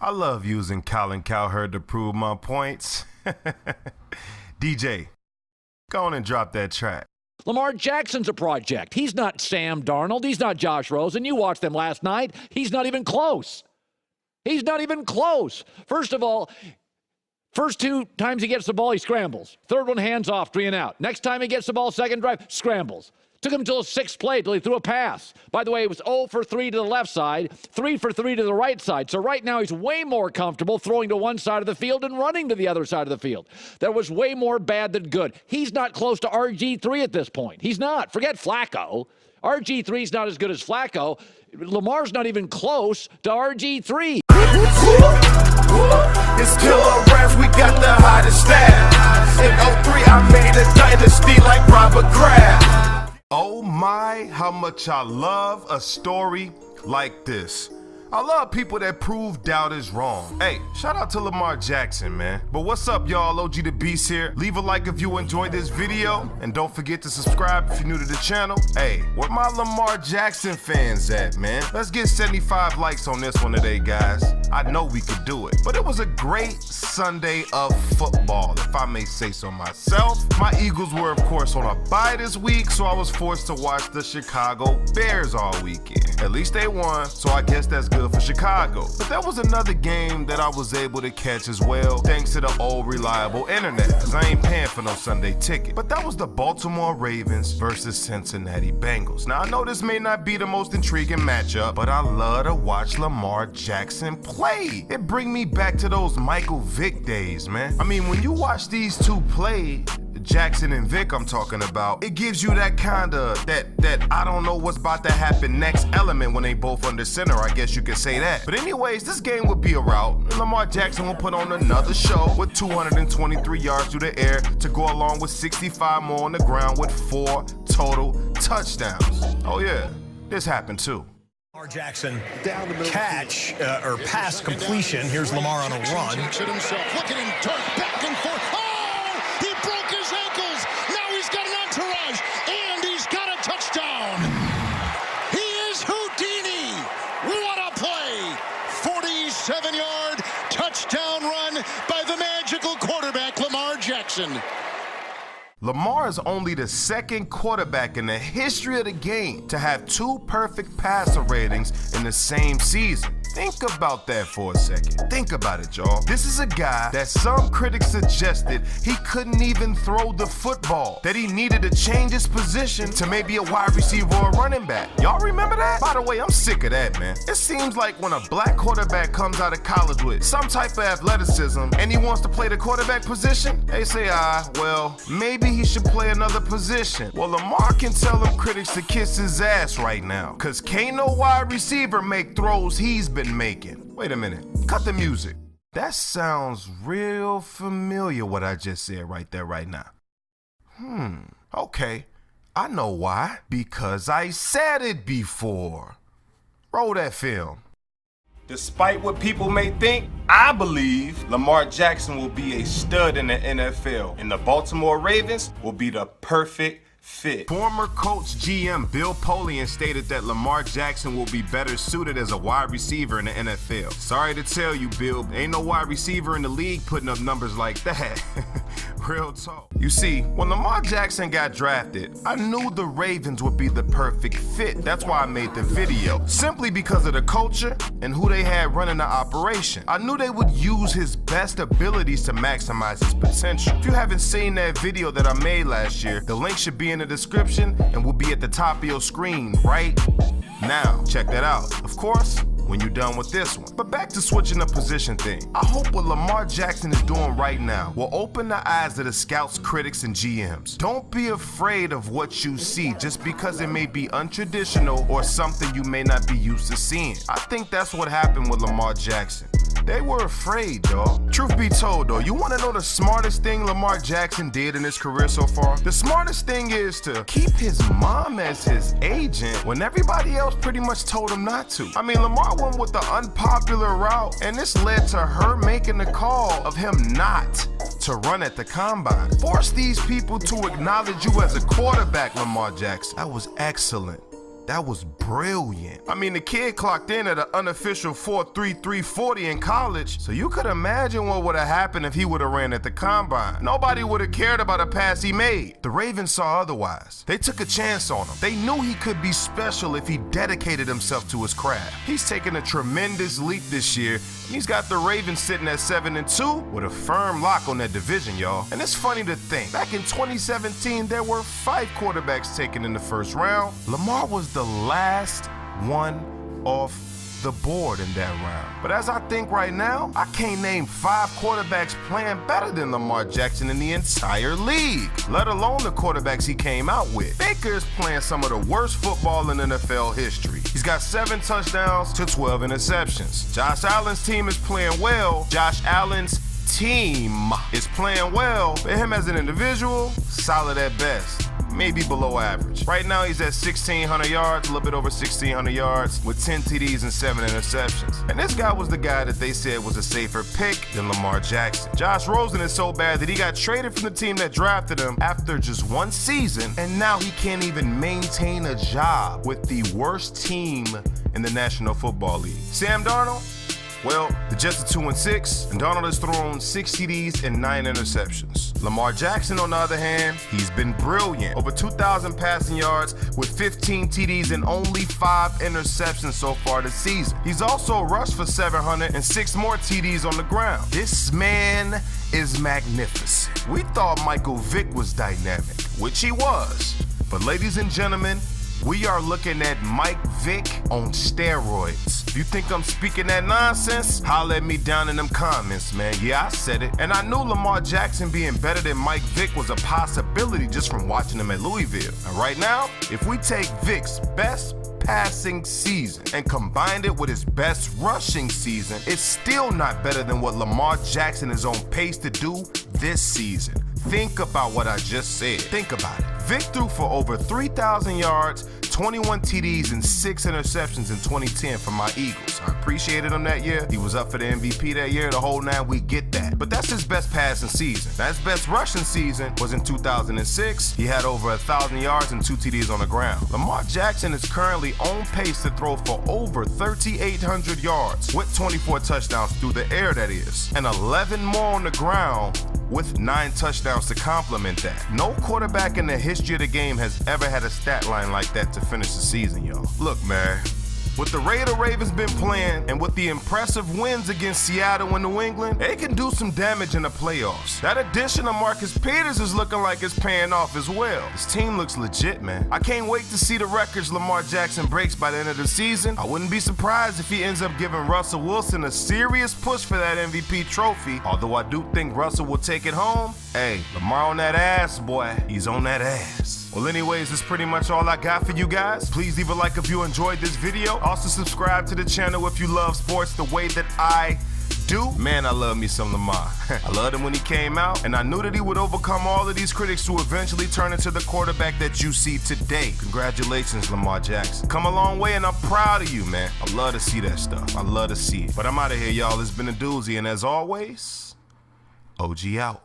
I love using Colin Cowherd to prove my points. DJ, go on and drop that track. Lamar Jackson's a project. He's not Sam Darnold. He's not Josh Rosen. You watched them last night. He's not even close. He's not even close. First of all, first two times he gets the ball, he scrambles. Third one, hands off, 3 and out. Next time he gets the ball, second drive, scrambles. Took him until the 6th play till he threw a pass. By the way, it was 0 for 3 to the left side, 3 for 3 to the right side. So right now he's way more comfortable throwing to one side of the field and running to the other side of the field. There was way more bad than good. He's not close to RG3 at this point. He's not. Forget Flacco. RG3's not as good as Flacco. Lamar's not even close to RG3. It's killer raps, we got the hottest staff. In 03, I made a dynasty like Robert Kraft. Oh my, how much I love a story like this. I love people that prove doubters wrong. Hey, shout out to Lamar Jackson, man. But what's up, y'all? OG the Beast here. Leave a like if you enjoyed this video. And don't forget to subscribe if you're new to the channel. Hey, where my Lamar Jackson fans at, man? Let's get 75 likes on this one today, guys. I know we could do it. But it was a great Sunday of football, if I may say so myself. My Eagles were, of course, on a bye this week, so I was forced to watch the Chicago Bears all weekend. At least they won, so I guess that's good for Chicago. But there was another game that I was able to catch as well, thanks to the old reliable internet, because I ain't paying for no Sunday ticket. But that was the Baltimore Ravens versus Cincinnati Bengals. Now, I know this may not be the most intriguing matchup, but I love to watch Lamar Jackson play. It brings me back to those Michael Vick days, man. I mean, when you watch these two play, Jackson and Vick I'm talking about, it gives you that kind of, that I don't know what's about to happen next element when they both under center, I guess you could say that. But anyways, this game would be a rout, and Lamar Jackson will put on another show with 223 yards through the air to go along with 65 more on the ground with 4 total touchdowns. Oh yeah, this happened too. Lamar Jackson catch or pass completion. Here's Lamar on a run. Himself. Look at him turn back and forth. Oh, he broke his ankles. Now he's got an entourage, and he's got a touchdown. He is Houdini. What a play! 47-yard touchdown run by the magical quarterback, Lamar Jackson. Lamar is only the second quarterback in the history of the game to have 2 perfect passer ratings in the same season. Think about that for a second. Think about it, y'all. This is a guy that some critics suggested he couldn't even throw the football, that he needed to change his position to maybe a wide receiver or a running back. Y'all remember that? By the way, I'm sick of that, man. It seems like when a black quarterback comes out of college with some type of athleticism and he wants to play the quarterback position, they say, well, maybe he should play another position. Well, Lamar can tell them critics to kiss his ass right now, cause can't no wide receiver make throws he's been making. Wait a minute, cut the music. That sounds real familiar, what I just said right there, right now. Okay, I know why. Because I said it before. Roll that film. Despite what people may think, I believe Lamar Jackson will be a stud in the NFL, and the Baltimore Ravens will be the perfect fit. Former coach GM Bill Polian stated that Lamar Jackson will be better suited as a wide receiver in the NFL. Sorry to tell you, Bill, ain't no wide receiver in the league putting up numbers like that. Real talk. You see, when Lamar Jackson got drafted, I knew the Ravens would be the perfect fit. That's why I made the video. Simply because of the culture and who they had running the operation. I knew they would use his best abilities to maximize his potential. If you haven't seen that video that I made last year, the link should be in the description and will be at the top of your screen right now. Check that out. Of course, when you're done with this one. But back to switching the position thing. I hope what Lamar Jackson is doing right now will open the eyes of the scouts, critics, and GMs. Don't be afraid of what you see just because it may be untraditional or something you may not be used to seeing. I think that's what happened with Lamar Jackson. They were afraid, y'all. Truth be told, though, you want to know the smartest thing Lamar Jackson did in his career so far? The smartest thing is to keep his mom as his agent when everybody else pretty much told him not to. I mean, Lamar went with the unpopular route, and this led to her making the call of him not to run at the combine. Force these people to acknowledge you as a quarterback, Lamar Jackson. That was excellent. That was brilliant. I mean, the kid clocked in at an unofficial 4.3340 in college, so you could imagine what would have happened if he would have ran at the combine. Nobody would have cared about a pass he made. The Ravens saw otherwise. They took a chance on him. They knew he could be special if he dedicated himself to his craft. He's taken a tremendous leap this year, and he's got the Ravens sitting at 7-2 with a firm lock on that division, y'all. And it's funny to think, back in 2017, there were 5 quarterbacks taken in the first round. Lamar was the last one off the board in that round. But as I think right now, I can't name 5 quarterbacks playing better than Lamar Jackson in the entire league, let alone the quarterbacks he came out with. Baker is playing some of the worst football in NFL history. He's got 7 touchdowns to 12 interceptions. Josh Allen's team is playing well. Josh Allen's team is playing well, but him as an individual, solid at best. Maybe below average. Right now he's at 1,600 yards, a little bit over 1,600 yards with 10 TDs and 7 interceptions. And this guy was the guy that they said was a safer pick than Lamar Jackson. Josh Rosen is so bad that he got traded from the team that drafted him after just 1 season, and now he can't even maintain a job with the worst team in the National Football League. Sam Darnold? Well, the Jets are 2-6, and Darnold has thrown 6 TDs and 9 interceptions. Lamar Jackson, on the other hand, he's been brilliant. Over 2,000 passing yards with 15 TDs and only 5 interceptions so far this season. He's also rushed for 700 and 6 more TDs on the ground. This man is magnificent. We thought Michael Vick was dynamic, which he was. But ladies and gentlemen, we are looking at Mike Vick on steroids. If you think I'm speaking that nonsense, holla at me down in them comments, man. Yeah, I said it. And I knew Lamar Jackson being better than Mike Vick was a possibility just from watching him at Louisville. And right now, if we take Vick's best passing season and combined it with his best rushing season, it's still not better than what Lamar Jackson is on pace to do this season. Think about what I just said. Think about it. Vick threw for over 3,000 yards, 21 TDs, and 6 interceptions in 2010 for my Eagles. I appreciated him that year. He was up for the MVP that year, the whole 9, we get that. But that's his best passing season. Now, his best rushing season was in 2006. He had over 1,000 yards and 2 TDs on the ground. Lamar Jackson is currently on pace to throw for over 3,800 yards with 24 touchdowns through the air, that is, and 11 more on the ground with 9 touchdowns to complement that. No quarterback in the history of the game has ever had a stat line like that to finish the season, y'all. Look, man, with the way the Ravens been playing and with the impressive wins against Seattle and New England, they can do some damage in the playoffs. That addition of Marcus Peters is looking like it's paying off as well. His team looks legit, man. I can't wait to see the records Lamar Jackson breaks by the end of the season. I wouldn't be surprised if he ends up giving Russell Wilson a serious push for that MVP trophy. Although I do think Russell will take it home. Hey, Lamar on that ass, boy. He's on that ass. Well, anyways, that's pretty much all I got for you guys. Please leave a like if you enjoyed this video. Also, subscribe to the channel if you love sports the way that I do. Man, I love me some Lamar. I loved him when he came out, and I knew that he would overcome all of these critics to eventually turn into the quarterback that you see today. Congratulations, Lamar Jackson. Come a long way, and I'm proud of you, man. I love to see that stuff. I love to see it. But I'm out of here, y'all. It's been a doozy, and as always, OG out.